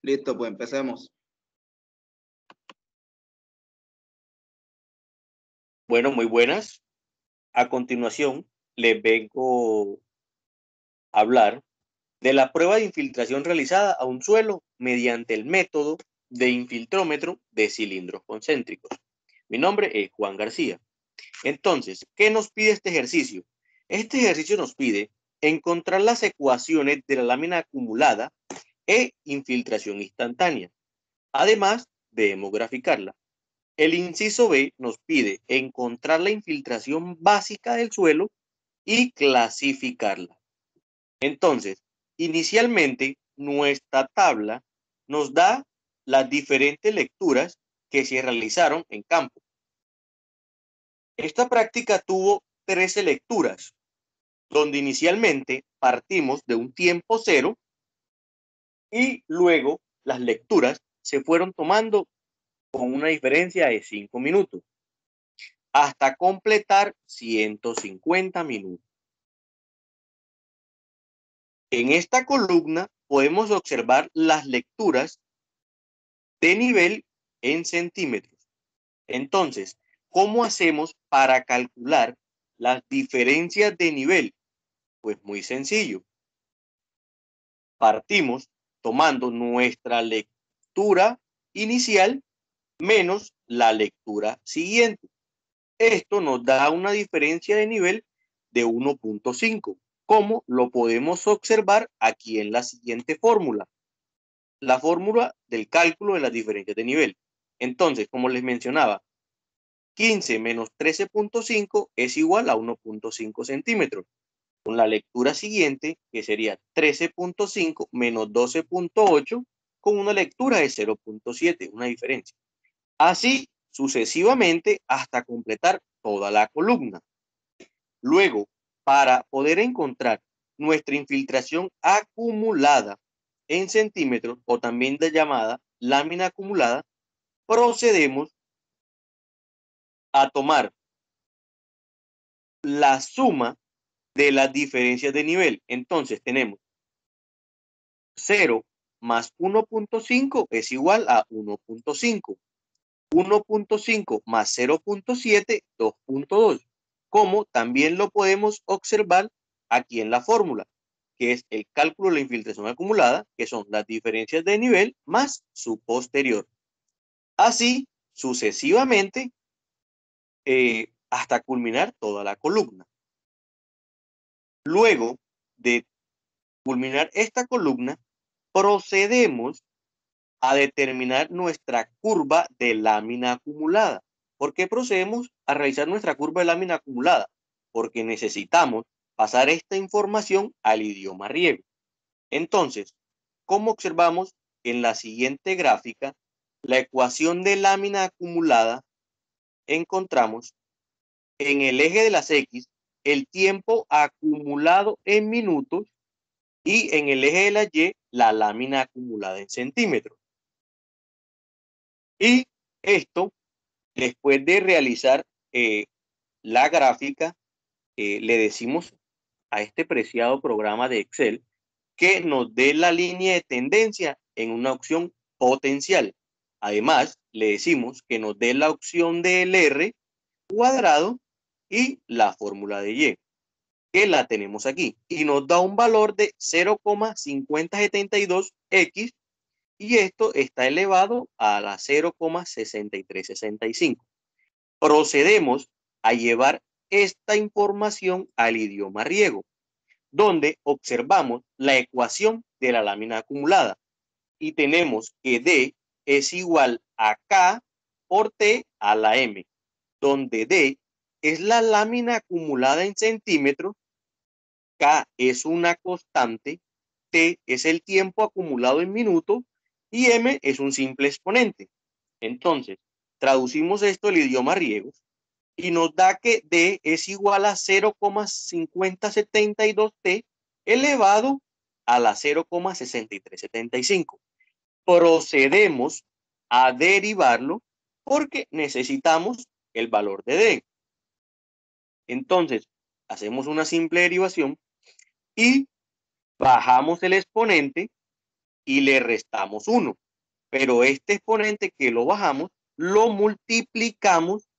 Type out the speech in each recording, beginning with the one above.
Listo, pues empecemos. Bueno, muy buenas. A continuación, les vengo a hablar de la prueba de infiltración realizada a un suelo mediante el método de infiltrómetro de cilindros concéntricos. Mi nombre es Juan García. Entonces, ¿qué nos pide este ejercicio? Este ejercicio nos pide encontrar las ecuaciones de la lámina acumulada e infiltración instantánea. Además, debemos graficarla. El inciso B nos pide encontrar la infiltración básica del suelo y clasificarla. Entonces, inicialmente, nuestra tabla nos da las diferentes lecturas que se realizaron en campo. Esta práctica tuvo 13 lecturas, donde inicialmente partimos de un tiempo cero y luego las lecturas se fueron tomando con una diferencia de 5 minutos hasta completar 150 minutos. En esta columna podemos observar las lecturas de nivel en centímetros. Entonces, ¿cómo hacemos para calcular las diferencias de nivel? Pues muy sencillo. Partimos tomando nuestra lectura inicial menos la lectura siguiente. Esto nos da una diferencia de nivel de 1.5, como lo podemos observar aquí en la siguiente fórmula. La fórmula del cálculo de las diferencias de nivel. Entonces, como les mencionaba, 15 menos 13.5 es igual a 1.5 centímetros. Con la lectura siguiente, que sería 13.5 menos 12.8, con una lectura de 0.7, una diferencia. Así sucesivamente hasta completar toda la columna. Luego, para poder encontrar nuestra infiltración acumulada en centímetros, o también de llamada lámina acumulada, procedemos a tomar la suma de las diferencias de nivel. Entonces tenemos 0 más 1.5 es igual a 1.5. 1.5 más 0.7, 2.2. Como también lo podemos observar aquí en la fórmula, que es el cálculo de la infiltración acumulada, que son las diferencias de nivel más su posterior. Así sucesivamente hasta culminar toda la columna. Luego de culminar esta columna, procedemos a determinar nuestra curva de lámina acumulada. ¿Por qué procedemos a realizar nuestra curva de lámina acumulada? Porque necesitamos pasar esta información al idioma riego. Entonces, como observamos en la siguiente gráfica, la ecuación de lámina acumulada, encontramos en el eje de las X el tiempo acumulado en minutos y en el eje de la Y la lámina acumulada en centímetros. Y esto, después de realizar la gráfica, le decimos a este preciado programa de Excel que nos dé la línea de tendencia en una opción potencial. Además, le decimos que nos dé la opción del R cuadrado y la fórmula de Y, que la tenemos aquí. Y nos da un valor de 0,5072x y esto está elevado a la 0,6365. Procedemos a llevar esta información al idioma riego, donde observamos la ecuación de la lámina acumulada y tenemos que D es igual a K por T a la M, donde D es la lámina acumulada en centímetros, K es una constante, T es el tiempo acumulado en minutos y M es un simple exponente. Entonces, traducimos esto al idioma riego y nos da que D es igual a 0,5072T elevado a la 0,6375. Procedemos a derivarlo porque necesitamos el valor de D. Entonces, hacemos una simple derivación y bajamos el exponente y le restamos 1. Pero este exponente que lo bajamos, lo multiplicamos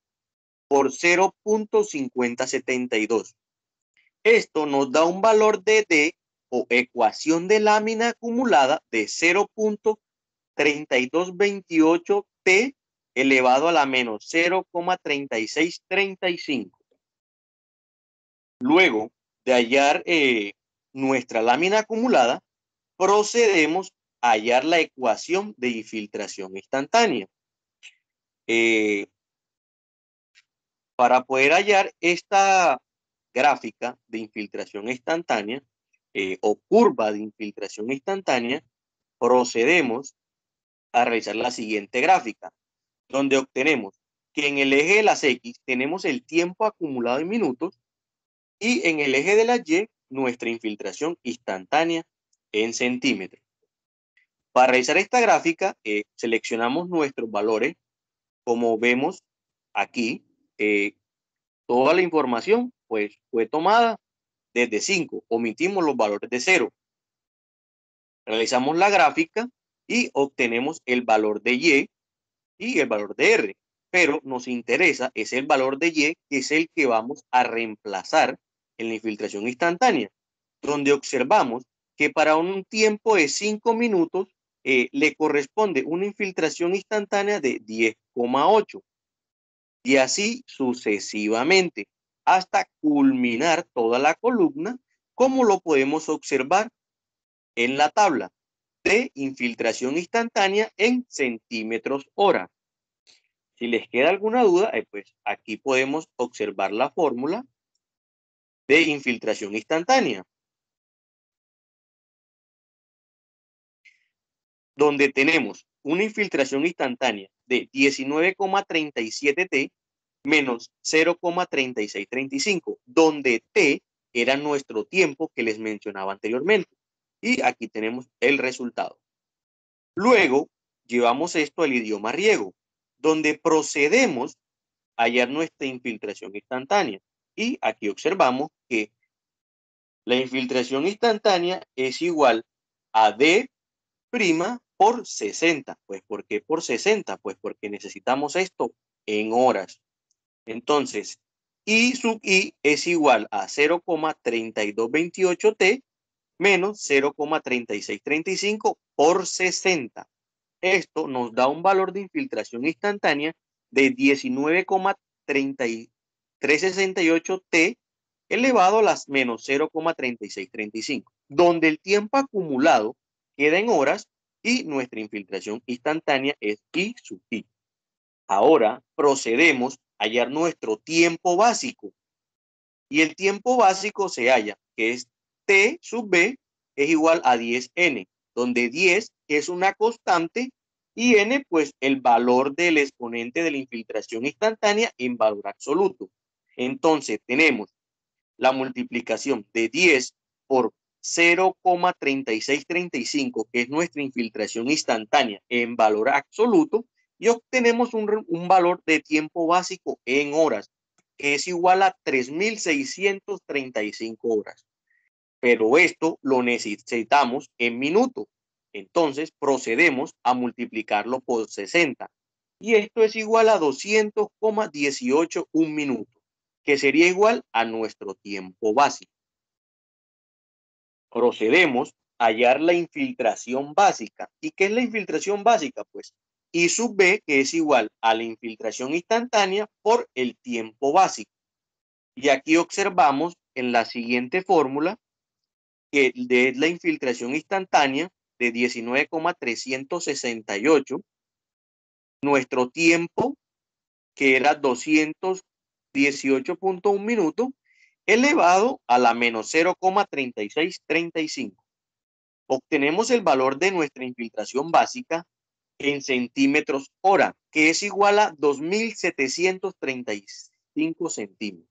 por 0.5072. Esto nos da un valor de D o ecuación de lámina acumulada de 0.3228T elevado a la menos 0.3635. Luego de hallar nuestra lámina acumulada, procedemos a hallar la ecuación de infiltración instantánea. Para poder hallar esta gráfica de infiltración instantánea o curva de infiltración instantánea, procedemos a realizar la siguiente gráfica, donde obtenemos que en el eje de las X tenemos el tiempo acumulado en minutos y en el eje de las Y nuestra infiltración instantánea en centímetros. Para realizar esta gráfica, seleccionamos nuestros valores. Como vemos aquí, toda la información pues, fue tomada desde 5. Omitimos los valores de 0. Realizamos la gráfica y obtenemos el valor de Y y el valor de R. Pero nos interesa es el valor de Y, que es el que vamos a reemplazar en la infiltración instantánea, donde observamos que para un tiempo de 5 minutos le corresponde una infiltración instantánea de 10,8 y así sucesivamente hasta culminar toda la columna, como lo podemos observar en la tabla de infiltración instantánea en centímetros hora. Si les queda alguna duda, pues aquí podemos observar la fórmula de infiltración instantánea, donde tenemos una infiltración instantánea de 19,37T menos 0,3635, donde T era nuestro tiempo que les mencionaba anteriormente. Y aquí tenemos el resultado. Luego, llevamos esto al idioma griego, donde procedemos a hallar nuestra infiltración instantánea. Y aquí observamos que la infiltración instantánea es igual a D' por 60. Pues, ¿por qué por 60? Pues porque necesitamos esto en horas. Entonces, I sub I es igual a 0,3228T menos 0,3635 por 60. Esto nos da un valor de infiltración instantánea de 19,3368T elevado a las menos 0,3635, donde el tiempo acumulado queda en horas y nuestra infiltración instantánea es I sub I. Ahora procedemos a hallar nuestro tiempo básico. Y el tiempo básico se halla, que es T sub B es igual a 10N, donde 10 es una constante y N, pues, el valor del exponente de la infiltración instantánea en valor absoluto. Entonces, tenemos la multiplicación de 10 por 0,3635, que es nuestra infiltración instantánea en valor absoluto, y obtenemos un valor de tiempo básico en horas, que es igual a 3.635 horas. Pero esto lo necesitamos en minutos. Entonces procedemos a multiplicarlo por 60. Y esto es igual a 200,18 un minuto, que sería igual a nuestro tiempo básico. Procedemos a hallar la infiltración básica. ¿Y qué es la infiltración básica? Pues I sub B, que es igual a la infiltración instantánea por el tiempo básico. Y aquí observamos en la siguiente fórmula que es la infiltración instantánea de 19,368, nuestro tiempo, que era 218,1 minutos, elevado a la menos 0,3635. Obtenemos el valor de nuestra infiltración básica en centímetros hora, que es igual a 2.735 centímetros.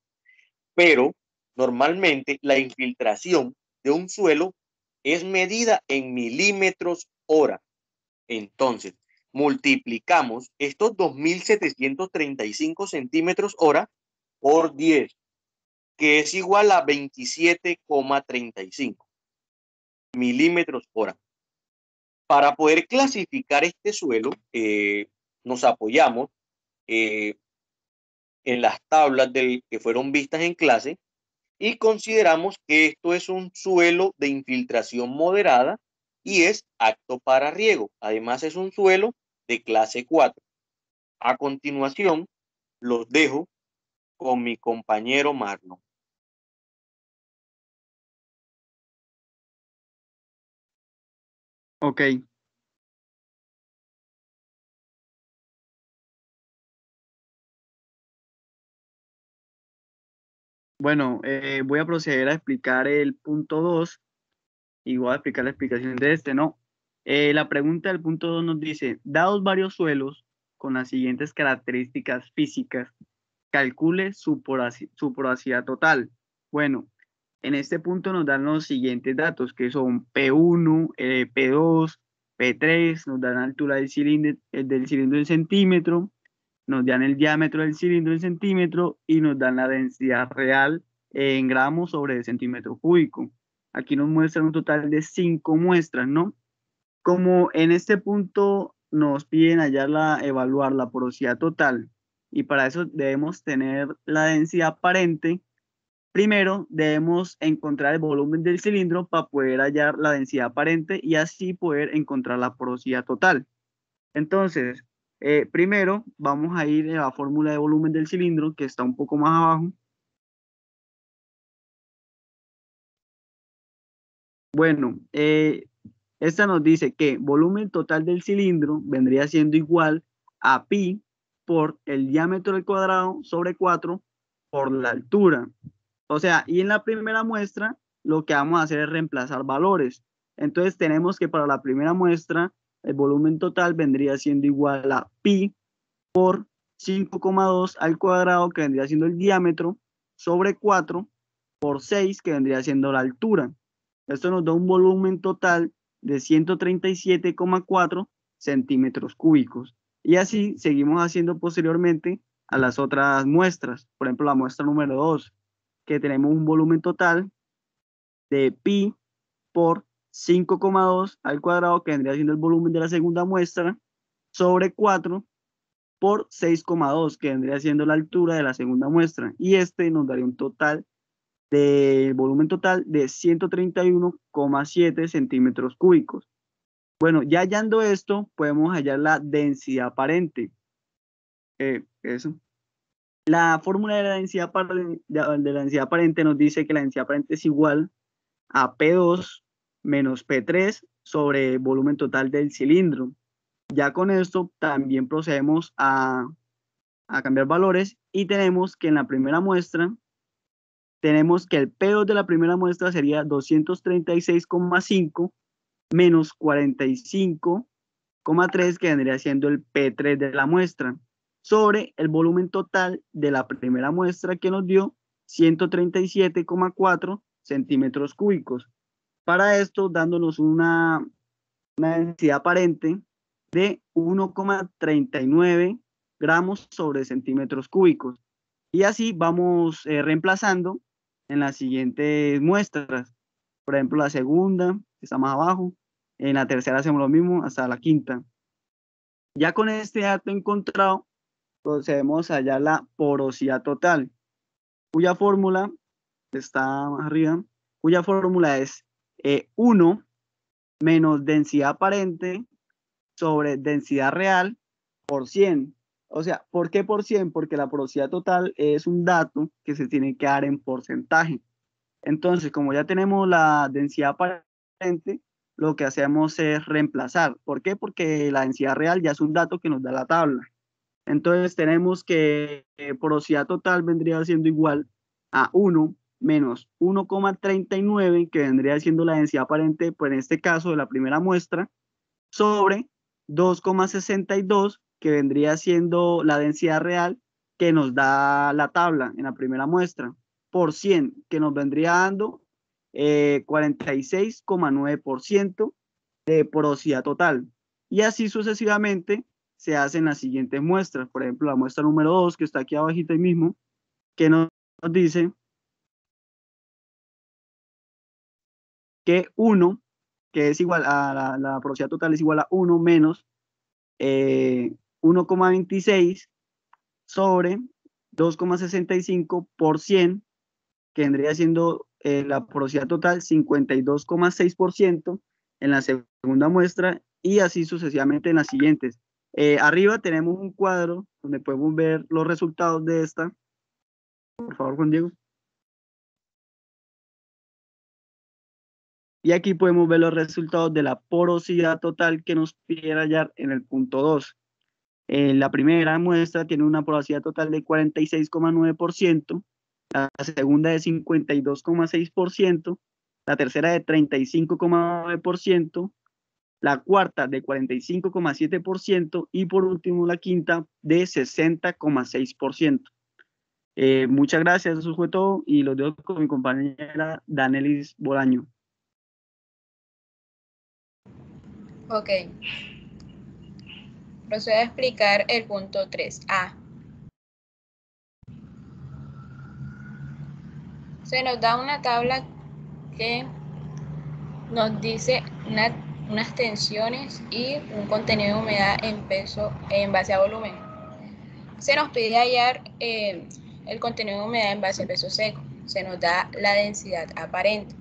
Pero normalmente la infiltración de un suelo es medida en milímetros hora. Entonces, multiplicamos estos 2.735 centímetros hora por 10, que es igual a 27,35 milímetros hora. Para poder clasificar este suelo, nos apoyamos en las tablas que fueron vistas en clase y consideramos que esto es un suelo de infiltración moderada y es apto para riego. Además, es un suelo de clase 4. A continuación, los dejo con mi compañero Marlon. Ok. Bueno, voy a proceder a explicar el punto 2 y voy a explicar la explicación de este, ¿no? La pregunta del punto 2 nos dice, dados varios suelos con las siguientes características físicas, calcule su porosidad total. Bueno, en este punto nos dan los siguientes datos, que son P1, P2, P3, nos dan la altura del cilindro en centímetro, nos dan el diámetro del cilindro en centímetro y nos dan la densidad real en gramos sobre centímetro cúbico. Aquí nos muestran un total de 5 muestras, ¿no? Como en este punto nos piden evaluar la porosidad total y para eso debemos tener la densidad aparente, primero debemos encontrar el volumen del cilindro para poder hallar la densidad aparente y así poder encontrar la porosidad total. Entonces, primero vamos a ir a la fórmula de volumen del cilindro que está un poco más abajo. Bueno, esta nos dice que volumen total del cilindro vendría siendo igual a pi por el diámetro al cuadrado sobre 4 por la altura. O sea, y en la primera muestra lo que vamos a hacer es reemplazar valores. Entonces tenemos que para la primera muestra el volumen total vendría siendo igual a pi por 5,2 al cuadrado, que vendría siendo el diámetro, sobre 4 por 6, que vendría siendo la altura. Esto nos da un volumen total de 137,4 centímetros cúbicos. Y así seguimos haciendo posteriormente a las otras muestras. Por ejemplo, la muestra número 2, que tenemos un volumen total de pi por 5,2 al cuadrado, que vendría siendo el volumen de la segunda muestra, sobre 4 por 6,2, que vendría siendo la altura de la segunda muestra. Y este nos daría un total de volumen total de 131,7 centímetros cúbicos. Bueno, ya hallando esto, podemos hallar la densidad aparente. Eso. La fórmula de la densidad aparente nos dice que la densidad aparente es igual a P2 menos P3 sobre volumen total del cilindro. Ya con esto también procedemos a cambiar valores y tenemos que en la primera muestra tenemos que el P2 de la primera muestra sería 236,5 menos 45,3, que vendría siendo el P3 de la muestra, sobre el volumen total de la primera muestra que nos dio 137,4 centímetros cúbicos. Para esto, dándonos una densidad aparente de 1,39 gramos sobre centímetros cúbicos. Y así vamos reemplazando en las siguientes muestras. Por ejemplo, la segunda, que está más abajo. En la tercera hacemos lo mismo hasta la quinta. Ya con este dato encontrado, procedemos a hallar la porosidad total, cuya fórmula está más arriba, cuya fórmula es 1 menos densidad aparente sobre densidad real por 100. O sea, ¿por qué por 100? Porque la porosidad total es un dato que se tiene que dar en porcentaje. Entonces, como ya tenemos la densidad aparente, lo que hacemos es reemplazar. ¿Por qué? Porque la densidad real ya es un dato que nos da la tabla. Entonces, tenemos que porosidad total vendría siendo igual a 1 menos 1,39, que vendría siendo la densidad aparente, pues en este caso de la primera muestra, sobre 2,62, que vendría siendo la densidad real que nos da la tabla en la primera muestra, por 100, que nos vendría dando 46,9% de porosidad total. Y así sucesivamente se hacen las siguientes muestras. Por ejemplo, la muestra número 2, que está aquí abajito ahí mismo, que nos dice que 1 que es igual a la porosidad total es igual a 1 menos 1,26 sobre 2,65 por 100, que vendría siendo la porosidad total 52,6% en la segunda muestra y así sucesivamente en las siguientes. Arriba tenemos un cuadro donde podemos ver los resultados de esta. Por favor, Juan Diego. Y aquí podemos ver los resultados de la porosidad total que nos pide hallar en el punto 2. La primera muestra tiene una porosidad total de 46,9%, la segunda de 52,6%, la tercera de 35,9%, la cuarta de 45,7% y por último la quinta de 60,6%. Muchas gracias, eso fue todo y los dejo con mi compañera Danelis Bolaño. Ok. Procedo a explicar el punto 3A. Se nos da una tabla que nos dice unas tensiones y un contenido de humedad en base a volumen. Se nos pide hallar el contenido de humedad en base a peso seco. Se nos da la densidad aparente.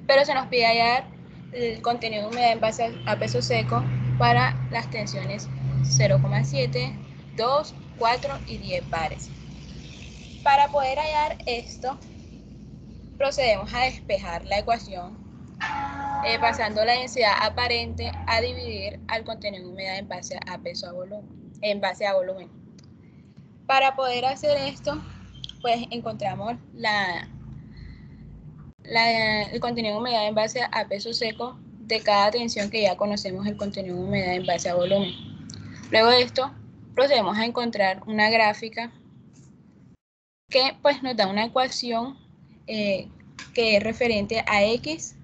Pero se nos pide hallar el contenido de humedad en base a peso seco para las tensiones 0,7, 2, 4 y 10 bares. Para poder hallar esto, procedemos a despejar la ecuación pasando la densidad aparente a dividir al contenido de humedad en base a volumen. Para poder hacer esto, pues encontramos el contenido de humedad en base a peso seco de cada tensión, que ya conocemos el contenido de humedad en base a volumen. Luego de esto, procedemos a encontrar una gráfica que pues nos da una ecuación que es referente a X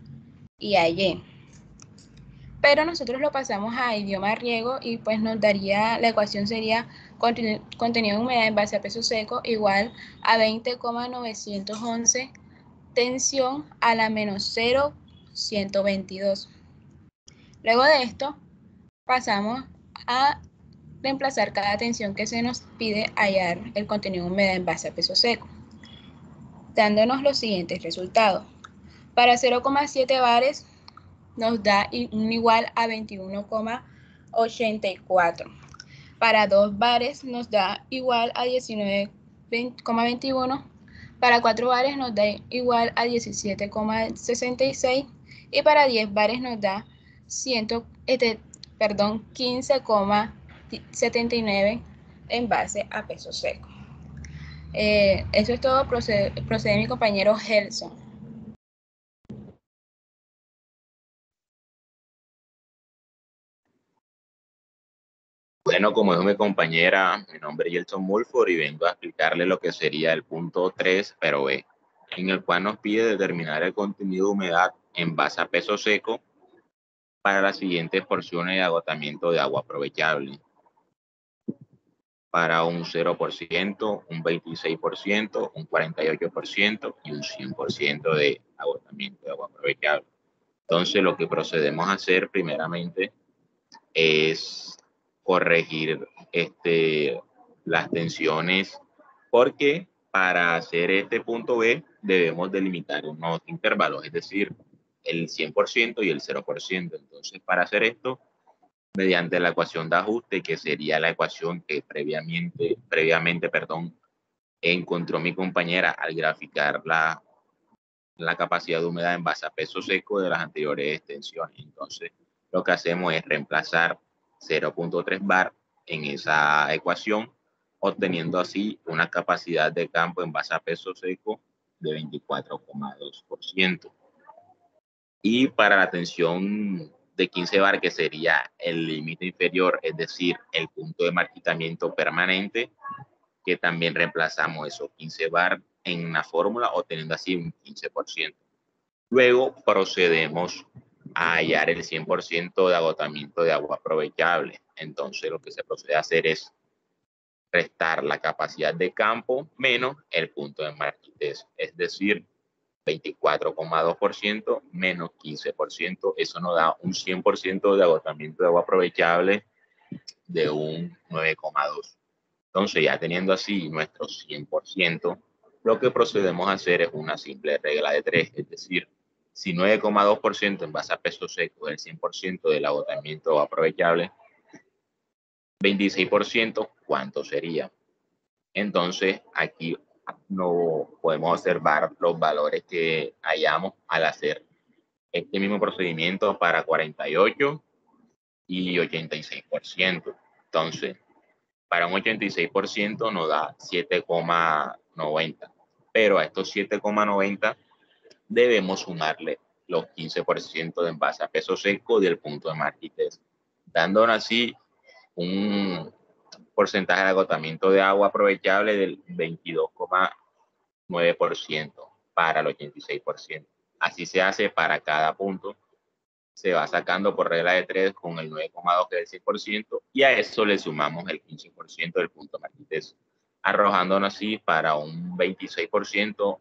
y a Y. Pero nosotros lo pasamos a idioma griego y pues nos daría, la ecuación sería contenido de humedad en base a peso seco igual a 20,911 tensión a la menos 0,122. Luego de esto, pasamos a reemplazar cada tensión que se nos pide hallar el contenido de humedad en base a peso seco, dándonos los siguientes resultados. Para 0,7 bares nos da un igual a 21,84. Para 2 bares nos da igual a 19,21. Para 4 bares nos da igual a 17,66 y para 10 bares nos da 15,79 en base a peso seco. Eso es todo. Procede mi compañero Gelson. Bueno, como dijo mi compañera, mi nombre es Gelson Mulford y vengo a explicarle lo que sería el punto 3, pero B, en el cual nos pide determinar el contenido de humedad en base a peso seco para las siguientes porciones de agotamiento de agua aprovechable. Para un 0%, un 26%, un 48% y un 100% de agotamiento de agua aprovechable. Entonces, lo que procedemos a hacer primeramente es corregir las tensiones, porque para hacer este punto B debemos delimitar unos intervalos, es decir, el 100% y el 0%. Entonces, para hacer esto, mediante la ecuación de ajuste, que sería la ecuación que previamente encontró mi compañera al graficar la capacidad de humedad en base a peso seco de las anteriores tensiones. Entonces, lo que hacemos es reemplazar 0.3 bar en esa ecuación, obteniendo así una capacidad de campo en base a peso seco de 24,2%. Y para la tensión de 15 bar, que sería el límite inferior, es decir, el punto de marchitamiento permanente, que también reemplazamos esos 15 bar en la fórmula, obteniendo así un 15%. Luego procedemos a hallar el 100% de agotamiento de agua aprovechable. Entonces, lo que se procede a hacer es restar la capacidad de campo menos el punto de marchitez. Es decir, 24,2% menos 15%. Eso nos da un 100% de agotamiento de agua aprovechable de un 9,2%. Entonces, ya teniendo así nuestro 100%, lo que procedemos a hacer es una simple regla de 3, es decir, si 9,2% en base a peso seco es el 100% del agotamiento aprovechable, 26%, ¿cuánto sería? Entonces, aquí no podemos observar los valores que hallamos al hacer este mismo procedimiento para 48 y 86%. Entonces, para un 86% nos da 7,90. Pero a estos 7,90 debemos sumarle los 15% de envase a peso seco del punto de Marquítez, dándonos así un porcentaje de agotamiento de agua aprovechable del 22,9% para el 86%. Así se hace para cada punto. Se va sacando por regla de 3 con el 9,2 que es el 6%, y a eso le sumamos el 15% del punto Marquítez, arrojándonos así para un 26%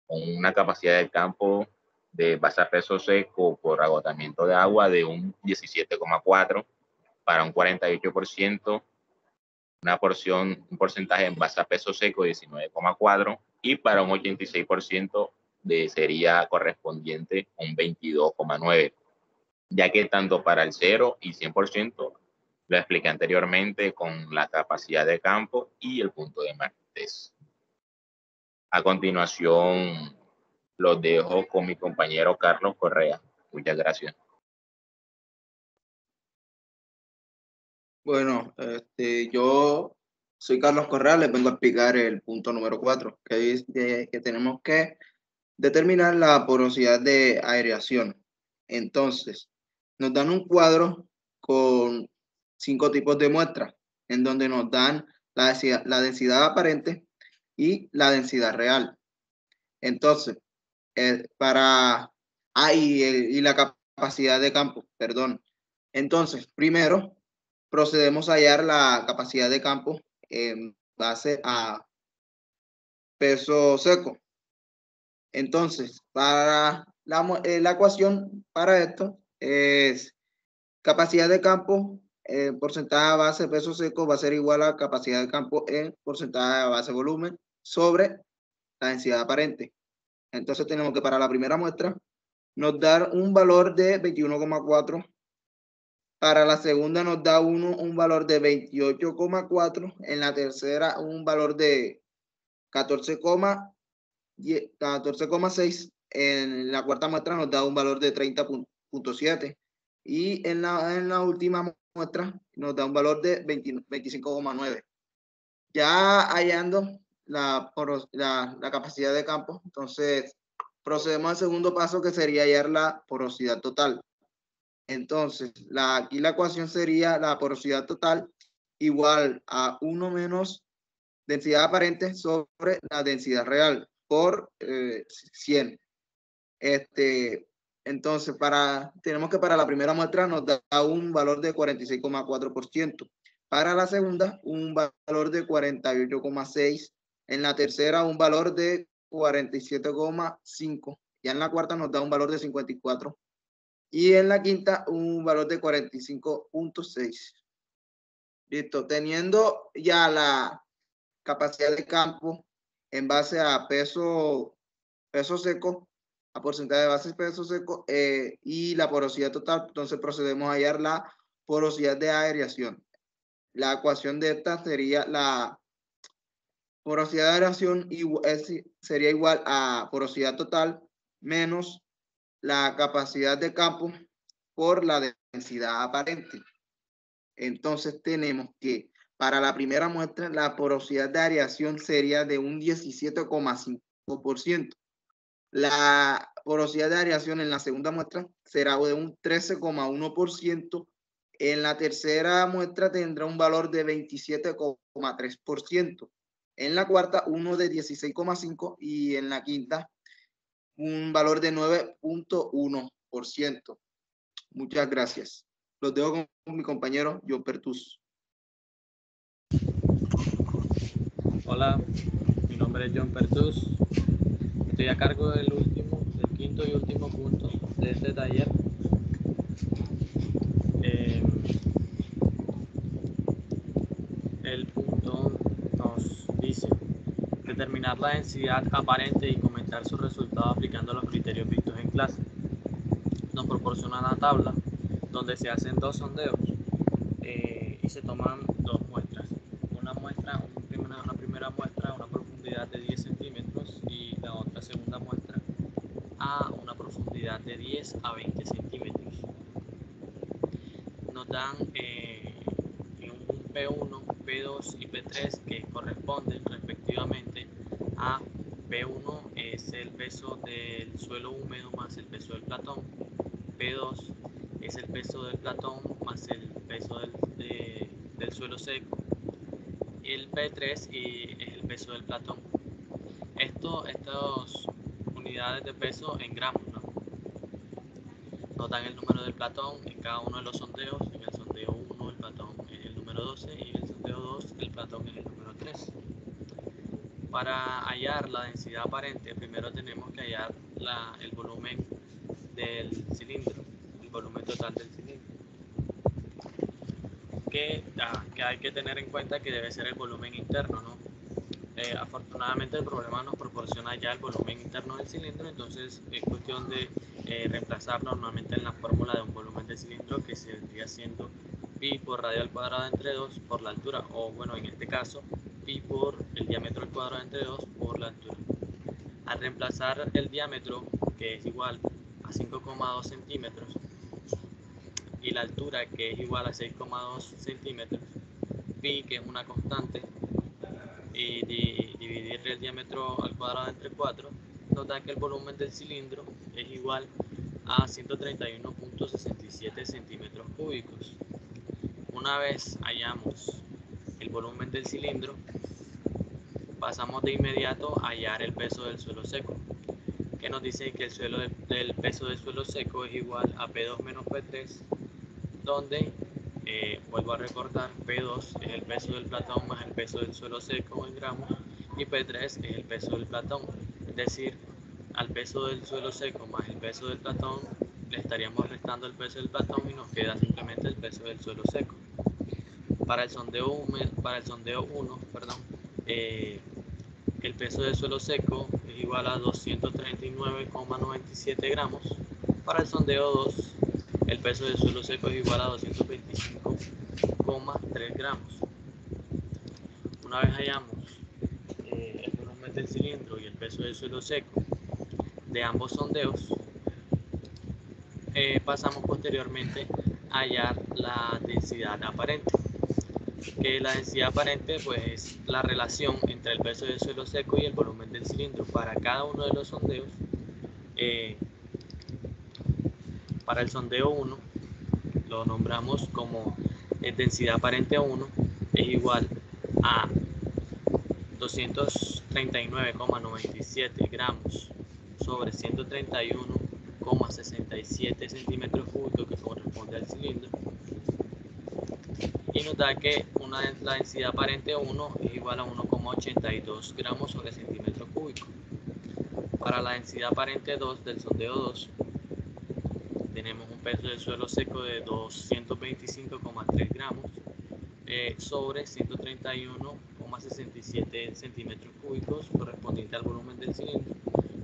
con una capacidad del campo de base a peso seco por agotamiento de agua de un 17,4, para un 48%, un porcentaje en base a peso seco de 19,4, y para un 86% sería correspondiente un 22,9. Ya que tanto para el 0 y 100% lo expliqué anteriormente con la capacidad de campo y el punto de Marquítez. A continuación, los dejo con mi compañero Carlos Correa. Muchas gracias. Bueno, yo soy Carlos Correa, les vengo a explicar el punto número 4, que dice que tenemos que determinar la porosidad de aireación. Entonces, nos dan un cuadro con 5 tipos de muestras, en donde nos dan la densidad aparente y la densidad real. Entonces, y la capacidad de campo, perdón. Entonces, primero, procedemos a hallar la capacidad de campo en base a peso seco. Entonces, para la ecuación para esto es capacidad de campo en porcentaje a base peso seco va a ser igual a capacidad de campo en porcentaje a base volumen sobre la densidad aparente. Entonces tenemos que para la primera muestra nos da un valor de 21,4. Para la segunda nos da un valor de 28,4. En la tercera un valor de 14,6. En la cuarta muestra nos da un valor de 30,7. Y en la última muestra nos da un valor de 25,9. Ya hallando la capacidad de campo, entonces procedemos al segundo paso, que sería hallar la porosidad total. Entonces, aquí la ecuación sería la porosidad total igual a 1 menos densidad aparente sobre la densidad real por 100. Entonces, tenemos que para la primera muestra nos da un valor de 46,4%. Para la segunda, un valor de 48,6%. En la tercera, un valor de 47,5%. Ya en la cuarta nos da un valor de 54%. Y en la quinta, un valor de 45,6%. Listo. Teniendo ya la capacidad de campo en base a peso seco, a porcentaje de base peso seco y la porosidad total, entonces procedemos a hallar la porosidad de aireación. La ecuación de esta sería la porosidad de aireación sería igual a porosidad total menos la capacidad de campo por la densidad aparente. Entonces tenemos que para la primera muestra la porosidad de aireación sería de un 17,5%. La porosidad de aireación en la segunda muestra será de un 13,1%. En la tercera muestra tendrá un valor de 27,3%. En la cuarta, uno de 16,5%. Y en la quinta, un valor de 9,1%. Muchas gracias. Los dejo con mi compañero John Pertus. Hola, mi nombre es John Pertus. Estoy a cargo del quinto y último punto de este taller. El punto nos dice determinar la densidad aparente y comentar su resultado aplicando los criterios vistos en clase. Nos proporciona una tabla donde se hacen dos sondeos y se toman dos muestras. Una primera muestra a una profundidad de 10 centímetros y la otra segunda muestra a una profundidad de 10 a 20 centímetros. Nos dan un P1, P2 y P3 que corresponden respectivamente a P1 es el peso del suelo húmedo más el peso del platón, P2 es el peso del platón más el peso del suelo seco, y el P3 es el peso del platón. Estas unidades de peso en gramos, ¿no? Nos dan el número del platón en cada uno de los sondeos. En el sondeo 1 el platón es el número 12 y en el sondeo 2 el platón es el número 3. Para hallar la densidad aparente, primero tenemos que hallar el volumen del cilindro, el volumen total del cilindro. Que hay que tener en cuenta que debe ser el volumen interno, ¿no? Afortunadamente el problema nos proporciona ya el volumen interno del cilindro, entonces es cuestión de reemplazar normalmente en la fórmula de un volumen de cilindro que se vendría siendo pi por radio al cuadrado entre 2 por la altura, o bueno, en este caso pi por el diámetro al cuadrado entre 2 por la altura. Al reemplazar el diámetro, que es igual a 5,2 centímetros, y la altura, que es igual a 6,2 centímetros, pi, que es una constante, y dividir el diámetro al cuadrado entre 4, nos da que el volumen del cilindro es igual a 131.67 centímetros cúbicos. Una vez hallamos el volumen del cilindro, pasamos de inmediato a hallar el peso del suelo seco, que nos dice que el peso del suelo seco es igual a P2 menos P3, donde vuelvo a recordar, P2 es el peso del platón más el peso del suelo seco en gramos y P3 es el peso del platón. Es decir, al peso del suelo seco más el peso del platón le estaríamos restando el peso del platón y nos queda simplemente el peso del suelo seco. Para el sondeo 1, el peso del suelo seco es igual a 239,97 gramos. Para el sondeo 2, el peso del suelo seco es igual a 225,3 gramos. Una vez hallamos el volumen del cilindro y el peso del suelo seco de ambos sondeos, pasamos posteriormente a hallar la densidad aparente. Que la densidad aparente pues es la relación entre el peso del suelo seco y el volumen del cilindro para cada uno de los sondeos. Para el sondeo 1 lo nombramos como densidad aparente 1 es igual a 239,97 gramos sobre 131,67 centímetros cúbicos que corresponde al cilindro, y nos da que la densidad aparente 1 es igual a 1,82 gramos sobre centímetro cúbico. Para la densidad aparente 2 del sondeo 2 tenemos un peso del suelo seco de 225,3 gramos sobre 131,67 centímetros cúbicos correspondiente al volumen del cilindro.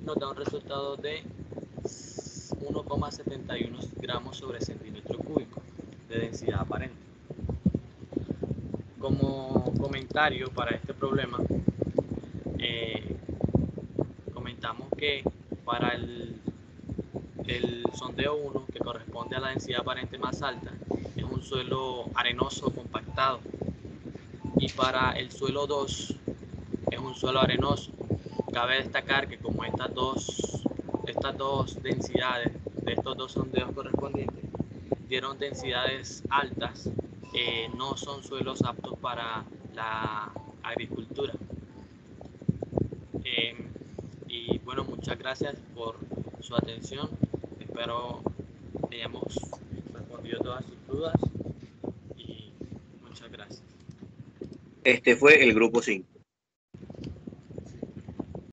Nos da un resultado de 1,71 gramos sobre centímetro cúbico de densidad aparente. Como comentario para este problema, comentamos que para el sondeo 1, que corresponde a la densidad aparente más alta, es un suelo arenoso compactado, y para el suelo 2 es un suelo arenoso. Cabe destacar que como estas dos densidades de estos dos sondeos correspondientes dieron densidades altas, no son suelos aptos para la agricultura. Y bueno, muchas gracias por su atención. Espero que hayamos respondido todas sus dudas y muchas gracias. Este fue el grupo 5.